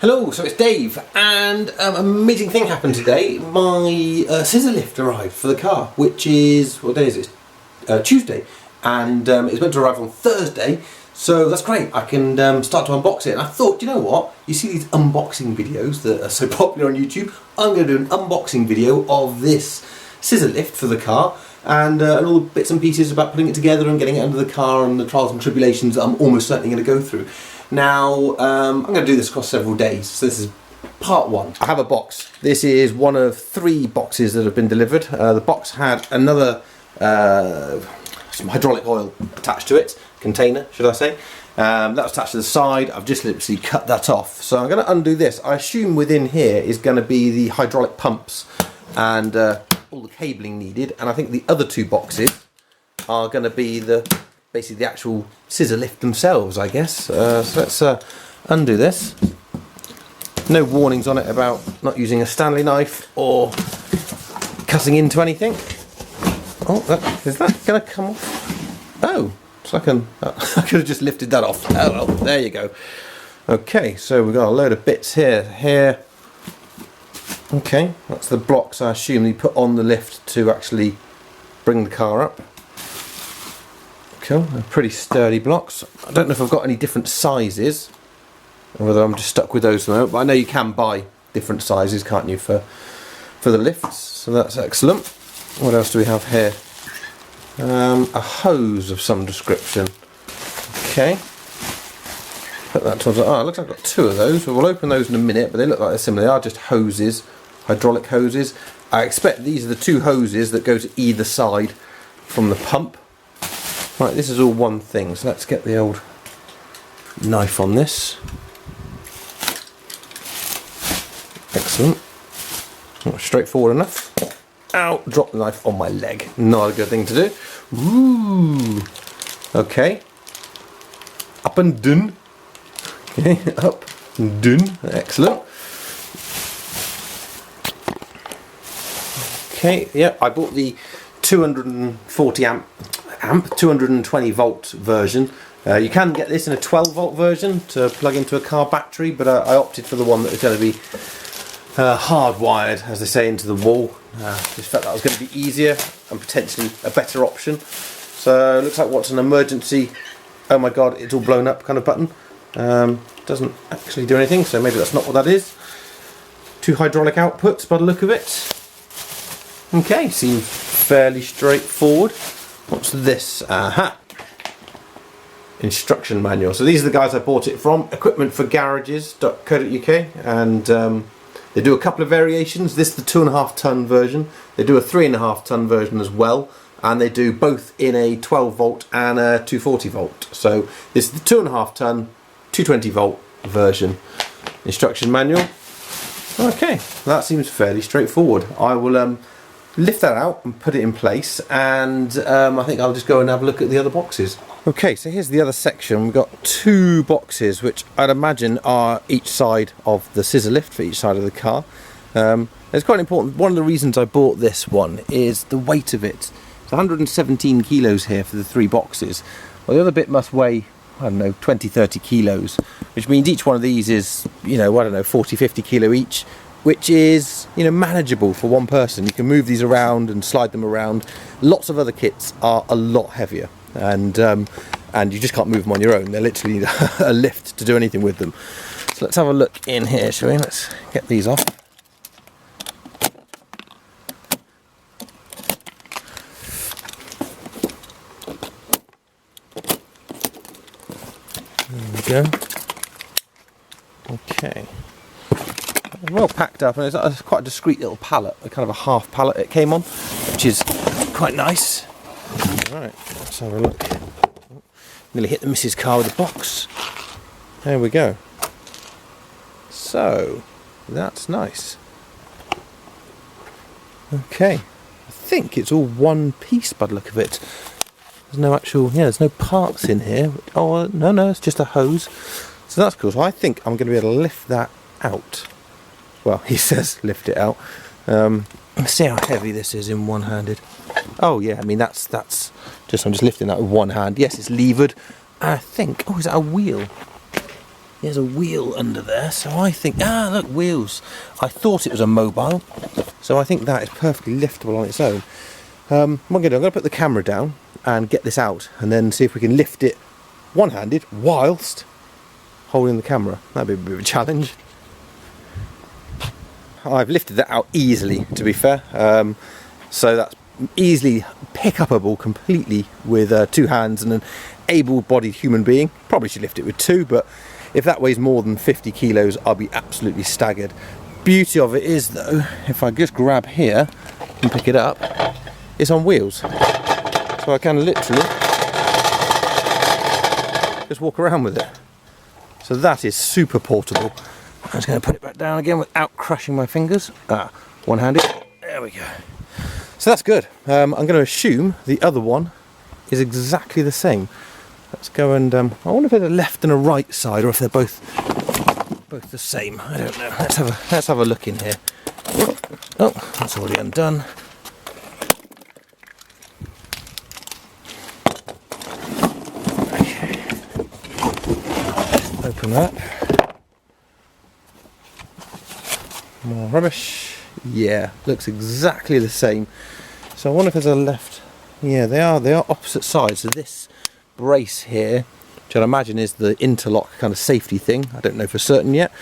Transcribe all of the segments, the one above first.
Hello, so it's Dave, and an amazing thing happened today. My scissor lift arrived for the car, which is, what day is it? Tuesday, and it's meant to arrive on Thursday, so that's great. I can start to unbox it. And I thought, you know what? You see these unboxing videos that are so popular on YouTube? I'm going to do an unboxing video of this scissor lift for the car, and all the bits and pieces about putting it together and getting it under the car and the trials and tribulations that I'm almost certainly going to go through. Now, I'm going to do this across several days, so this is part one. I have a box. This is one of 3 boxes that have been delivered. The box had another some hydraulic oil attached to it, container should I say. That was attached to the side. I've just literally cut that off. So I'm going to undo this. I assume within here is going to be the hydraulic pumps and all the cabling needed, and I think the other 2 boxes are going to be basically the actual scissor lift themselves, I guess. So let's undo this. No warnings on it about not using a Stanley knife or cutting into anything. Oh, is that going to come off? Oh, so I could have just lifted that off. Oh well, there you go. Okay, so we've got a load of bits here. Okay, that's the blocks I assume you put on the lift to actually bring the car up. Cool, they're pretty sturdy blocks. I don't know if I've got any different sizes, or whether I'm just stuck with those at the moment, but I know you can buy different sizes, can't you, for the lifts, so that's excellent. What else do we have here? A hose of some description. Okay. Put that towards, oh, it looks like I've got 2 of those. We'll open those in a minute, but they look like they're similar. They are just hoses, hydraulic hoses. I expect these are the 2 hoses that go to either side from the pump. Right, this is all one thing, so let's get the old knife on this. Excellent. Straightforward enough. Ow! Drop the knife on my leg. Not a good thing to do. Ooh. Okay. Up and done. Okay, up and done. Excellent. Okay, yeah, I bought the 240 amp 220 volt version. You can get this in a 12 volt version to plug into a car battery, but I opted for the one that is going to be hardwired, as they say, into the wall. Just felt that was going to be easier and potentially a better option. So it looks like what's an emergency, oh my god, it's all blown up kind of button. Doesn't actually do anything, so maybe that's not what that is. 2 hydraulic outputs by the look of it. Okay, seems fairly straightforward. What's this? Aha! Instruction manual. So these are the guys I bought it from, equipmentforgarages.co.uk, and they do a couple of variations. This is the 2.5 ton version. They do a 3.5 ton version as well, and they do both in a 12 volt and a 240 volt. So this is the 2.5 ton, 220 volt version. Instruction manual. Okay, that seems fairly straightforward. I will lift that out and put it in place, and I think I'll just go and have a look at the other boxes. Okay, so here's the other section. We've got 2 boxes which I'd imagine are each side of the scissor lift for each side of the car. It's quite important. One of the reasons I bought this one is the weight of it. It's 117 kilos here for the 3 boxes. Well, the other bit must weigh, I don't know, 20-30 kilos, which means each one of these is, you know, I don't know, 40-50 kilo each, which is, you know, manageable for one person. You can move these around and slide them around. Lots of other kits are a lot heavier, and you just can't move them on your own. They literally need a lift to do anything with them. So let's have a look in here, shall we? Let's get these off. There we go. Okay. Well packed up, and it's quite a discreet little pallet, a kind of a half pallet it came on, which is quite nice. Right, let's have a look. Nearly hit the missus' car with the box. There we go. So, that's nice. Okay, I think it's all one piece by the look of it. There's no actual, there's no parts in here. Oh, no, it's just a hose. So that's cool. So I think I'm going to be able to lift that out. Well, he says lift it out. Let's see how heavy this is in one-handed. Oh yeah, I mean that's just, I'm just lifting that with one hand. Yes, it's levered. I think, oh, is that a wheel? There's a wheel under there, so I think, look, wheels. I thought it was a mobile, so I think that is perfectly liftable on its own. What I'm going to do, I'm going to put the camera down and get this out, and then see if we can lift it one-handed whilst holding the camera. That'd be a bit of a challenge. I've lifted that out easily, to be fair, so that's easily pick-upable completely with 2 hands and an able-bodied human being. Probably should lift it with 2, but if that weighs more than 50 kilos, I'll be absolutely staggered. Beauty of it is, though, if I just grab here and pick it up, it's on wheels. So I can literally just walk around with it. So that is super portable. I'm just going to put it back down again without crushing my fingers. One-handed. There we go. So that's good. I'm going to assume the other one is exactly the same. Let's go and I wonder if there's a left and a right side, or if they're both the same. I don't know. Let's have a look in here. Oh, that's already undone. Okay. Open that. More rubbish. Yeah, looks exactly the same. So I wonder if there's a left. Yeah, they are opposite sides. So this brace here, which I'd imagine is the interlock kind of safety thing, I don't know for certain yet,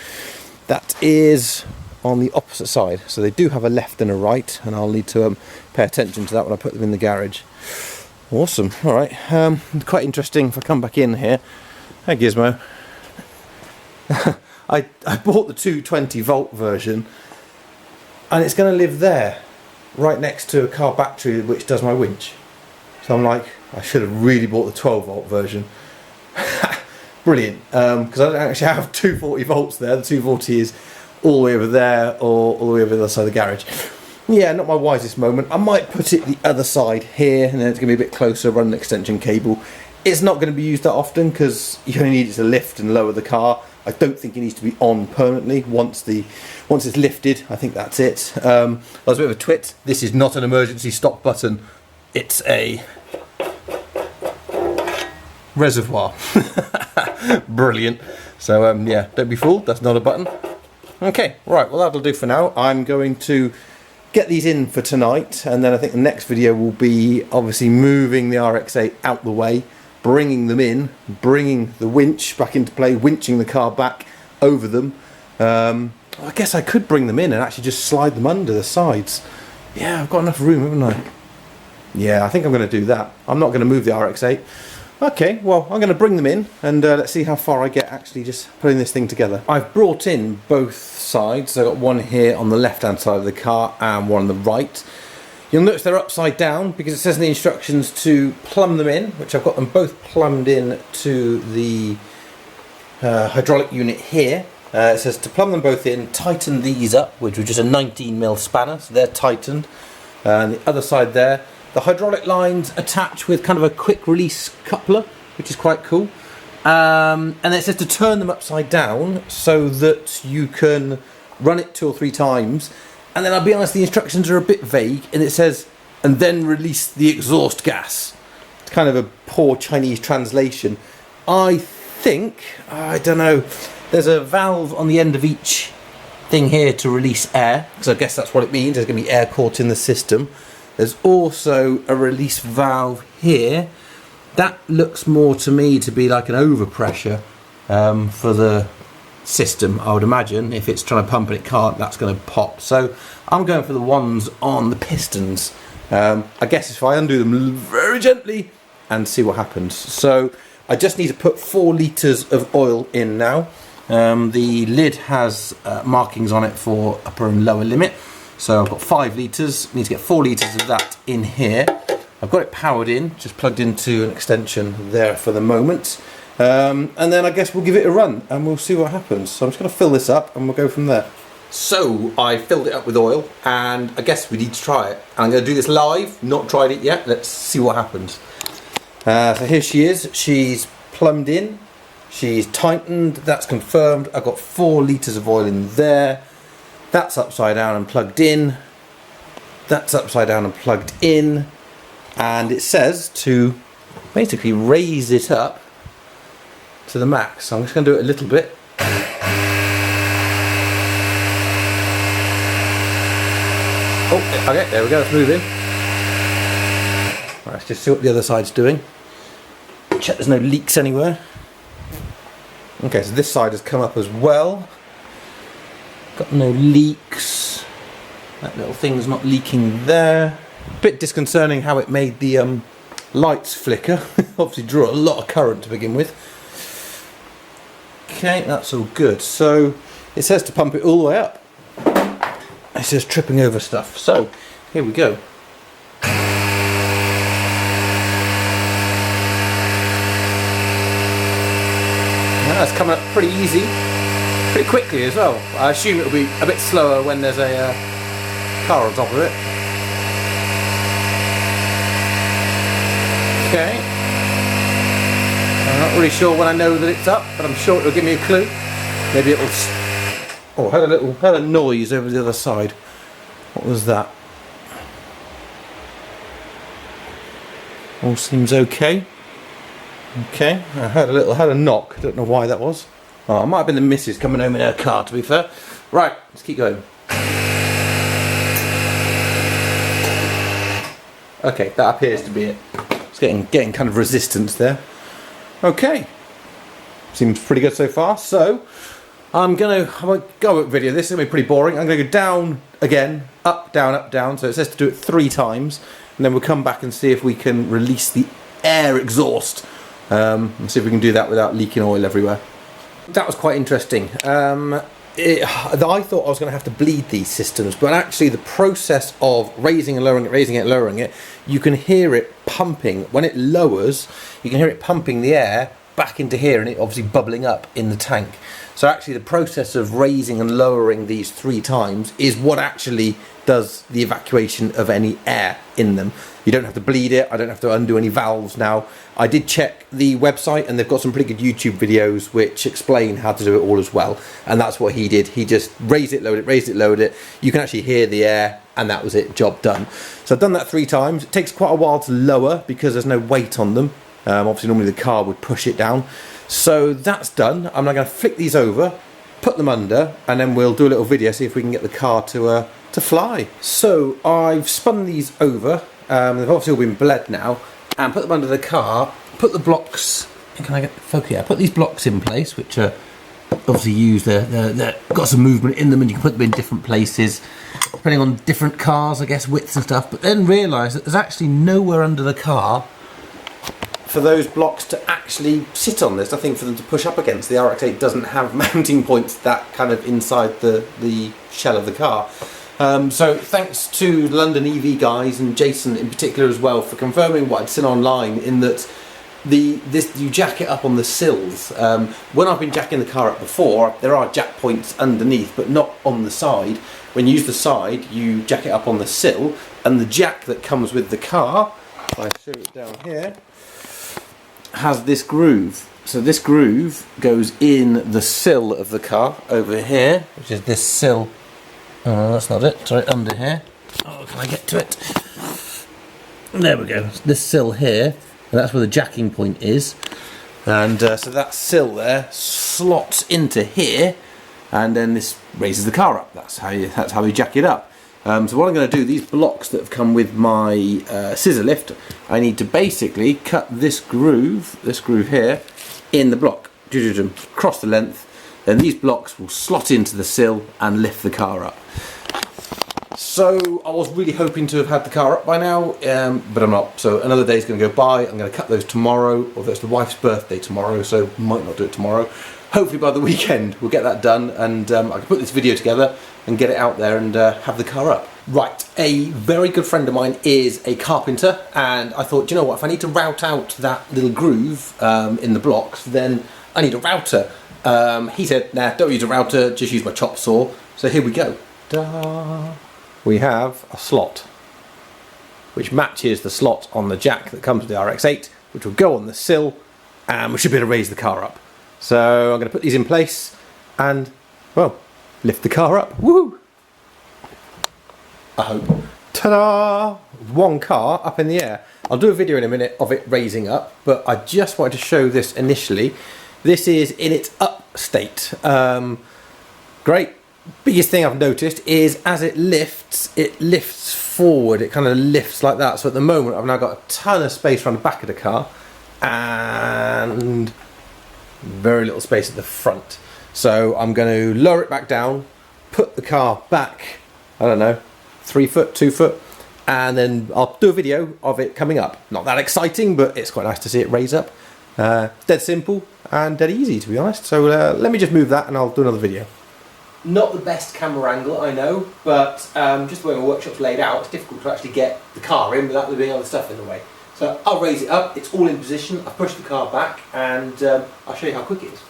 that is on the opposite side. So they do have a left and a right, and I'll need to pay attention to that when I put them in the garage. Awesome. Alright, quite interesting if I come back in here. Hey Gizmo. I bought the 220 volt version, and it's going to live there right next to a car battery which does my winch. So I'm like, I should have really bought the 12 volt version. Brilliant, because I don't actually have 240 volts there. The 240 is all the way over there, or all the way over the other side of the garage. Yeah, not my wisest moment. I might put it the other side here, and then it's going to be a bit closer, run an extension cable. It's not going to be used that often because you only need it to lift and lower the car. I don't think it needs to be on permanently. Once it's lifted, I think that's it. I was a bit of a twit. This is not an emergency stop button. It's a reservoir. Brilliant. So yeah, don't be fooled, that's not a button. Okay, right, well that'll do for now. I'm going to get these in for tonight, and then I think the next video will be obviously moving the RX-8 out the way, bringing them in, bringing the winch back into play, winching the car back over them. I guess I could bring them in and actually just slide them under the sides. Yeah, I've got enough room, haven't I? Yeah, I think I'm going to do that. I'm not going to move the RX-8. Okay, well, I'm going to bring them in, and let's see how far I get actually just putting this thing together. I've brought in both sides. I've got one here on the left-hand side of the car and one on the right. You'll notice they're upside down because it says in the instructions to plumb them in, which I've got them both plumbed in to the hydraulic unit here. It says to plumb them both in, tighten these up, which was just a 19mm spanner, so they're tightened. And the other side there, the hydraulic lines attach with kind of a quick release coupler, which is quite cool. And then it says to turn them upside down so that you can run it 2 or 3 times. And then I'll be honest, the instructions are a bit vague, and it says, and then release the exhaust gas. It's kind of a poor Chinese translation. I think, I don't know, there's a valve on the end of each thing here to release air, because I guess that's what it means. There's going to be air caught in the system. There's also a release valve here. That looks more to me to be like an overpressure for the system, I would imagine. If it's trying to pump and it can't, that's going to pop. So I'm going for the ones on the pistons. I guess if I undo them very gently and see what happens. So I just need to put 4 litres of oil in now. The lid has markings on it for upper and lower limit. So I've got 5 litres, need to get 4 litres of that in here. I've got it powered in, just plugged into an extension there for the moment. And then I guess we'll give it a run and we'll see what happens. So I'm just going to fill this up and we'll go from there. So I filled it up with oil, and I guess we need to try it. I'm going to do this live, not tried it yet. Let's see what happens. So here she is. She's plumbed in. She's tightened. That's confirmed. I've got 4 litres of oil in there. That's upside down and plugged in. That's upside down and plugged in. And it says to basically raise it up to the max. So I'm just going to do it a little bit Okay, there we go, it's moving. Right, let's just see what the other side's doing. Check there's no leaks anywhere. Okay, so this side has come up as well. Got no leaks. That little thing's not leaking there. Bit disconcerting how it made the lights flicker. Obviously drew a lot of current to begin with. Okay, that's all good. So it says to pump it all the way up. It says tripping over stuff. So here we go. That's coming up pretty easy, pretty quickly as well. I assume it'll be a bit slower when there's a car on top of it. Okay. I'm not really sure when I know that it's up, but I'm sure it'll give me a clue. Maybe it'll. Oh, had a noise over the other side. What was that? All seems okay. Okay, I had a knock. I don't know why that was. Oh, it might have been the missus coming home in her car, to be fair. Right, let's keep going. Okay, that appears to be it. It's getting kind of resistance there. Okay, seems pretty good so far. So I'm gonna go with video. This is gonna be pretty boring. I'm gonna go down again, up, down, up, down. So it says to do it 3 times, and then we'll come back and see if we can release the air exhaust. And see if we can do that without leaking oil everywhere. That was quite interesting. I thought I was going to have to bleed these systems, but actually the process of raising and lowering it, raising it, lowering it, you can hear it pumping. When it lowers, you can hear it pumping the air back into here, and it obviously bubbling up in the tank. So actually the process of raising and lowering these 3 times is what actually does the evacuation of any air in them. You don't have to bleed it. I don't have to undo any valves now. I did check the website, and they've got some pretty good YouTube videos which explain how to do it all as well. And that's what he did. He just raised it, lowered it, raised it, lowered it. You can actually hear the air, and that was it, job done. So I've done that 3 times. It takes quite a while to lower because there's no weight on them. Obviously normally the car would push it down. So that's done. I'm now going to flick these over, put them under, and then we'll do a little video, see if we can get the car to fly. So I've spun these over. They've obviously all been bled now, and put them under the car. Put the blocks. Can I get focus? Yeah, put these blocks in place, which are obviously used. They're got some movement in them, and you can put them in different places, depending on different cars, I guess, widths and stuff. But then realise that there's actually nowhere under the car for those blocks to actually sit on. There's nothing for them to push up against. The RX-8 doesn't have mounting points that kind of inside the shell of the car. So thanks to the London EV guys and Jason in particular as well for confirming what I'd seen online, in that you jack it up on the sills. When I've been jacking the car up before, there are jack points underneath, but not on the side. When you use the side, you jack it up on the sill, and the jack that comes with the car, if I show it down here, has this groove. So this groove goes in the sill of the car over here, which is this sill. Oh, that's not it. Sorry, under here. Oh, can I get to it? There we go. This sill here, and that's where the jacking point is. And so that sill there slots into here, and then this raises the car up. That's how you jack it up. So what I'm going to do, these blocks that have come with my scissor lift, I need to basically cut this groove here, in the block, across the length. Then these blocks will slot into the sill and lift the car up. So I was really hoping to have had the car up by now, but I'm not. So another day's going to go by. I'm going to cut those tomorrow, although it's the wife's birthday tomorrow, so might not do it tomorrow. Hopefully by the weekend we'll get that done, and I can put this video together and get it out there and have the car up. Right, a very good friend of mine is a carpenter, and I thought, you know what, if I need to route out that little groove in the blocks, then I need a router. He said, nah, don't use a router, just use my chop saw. So here we go. Da. We have a slot, which matches the slot on the jack that comes with the RX-8, which will go on the sill, and we should be able to raise the car up. So I'm going to put these in place and, well, lift the car up. Woo! I hope. Ta-da! One car up in the air. I'll do a video in a minute of it raising up, but I just wanted to show this initially. This is in its up state. Great. biggest thing I've noticed is as it lifts forward, it kind of lifts like that. So at the moment I've now got a ton of space around the back of the car and very little space at the front. So I'm going to lower it back down, put the car back, I don't know, 3 foot, 2 foot, and then I'll do a video of it coming up. Not that exciting, but it's quite nice to see it raise up. Dead simple and dead easy, to be honest. So let me just move that and I'll do another video. Not the best camera angle, I know, but just the way my workshop's laid out, it's difficult to actually get the car in without there being other stuff in the way. So I'll raise it up, it's all in position, I've pushed the car back, and I'll show you how quick it is.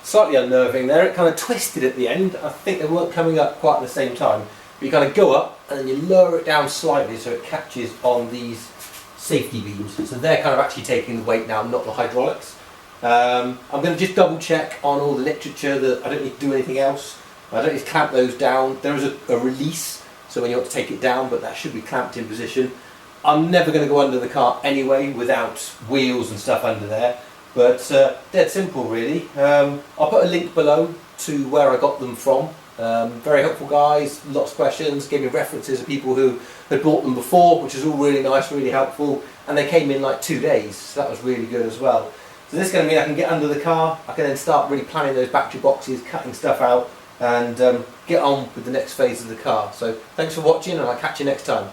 Slightly unnerving there, it kind of twisted at the end. I think they weren't coming up quite at the same time. But you kind of go up and then you lower it down slightly so it catches on these safety beams. So they're kind of actually taking the weight now, not the hydraulics. I'm going to just double check on all the literature that I don't need to do anything else. I don't need to clamp those down. There is a release, so when you want to take it down, but that should be clamped in position. I'm never going to go under the car anyway without wheels and stuff under there. But dead simple really. I'll put a link below to where I got them from. Very helpful guys, lots of questions, gave me references of people who had bought them before, which is all really nice, really helpful. And they came in like 2 days, so that was really good as well. So this is going to mean I can get under the car, I can then start really planning those battery boxes, cutting stuff out, and get on with the next phase of the car. So thanks for watching, and I'll catch you next time.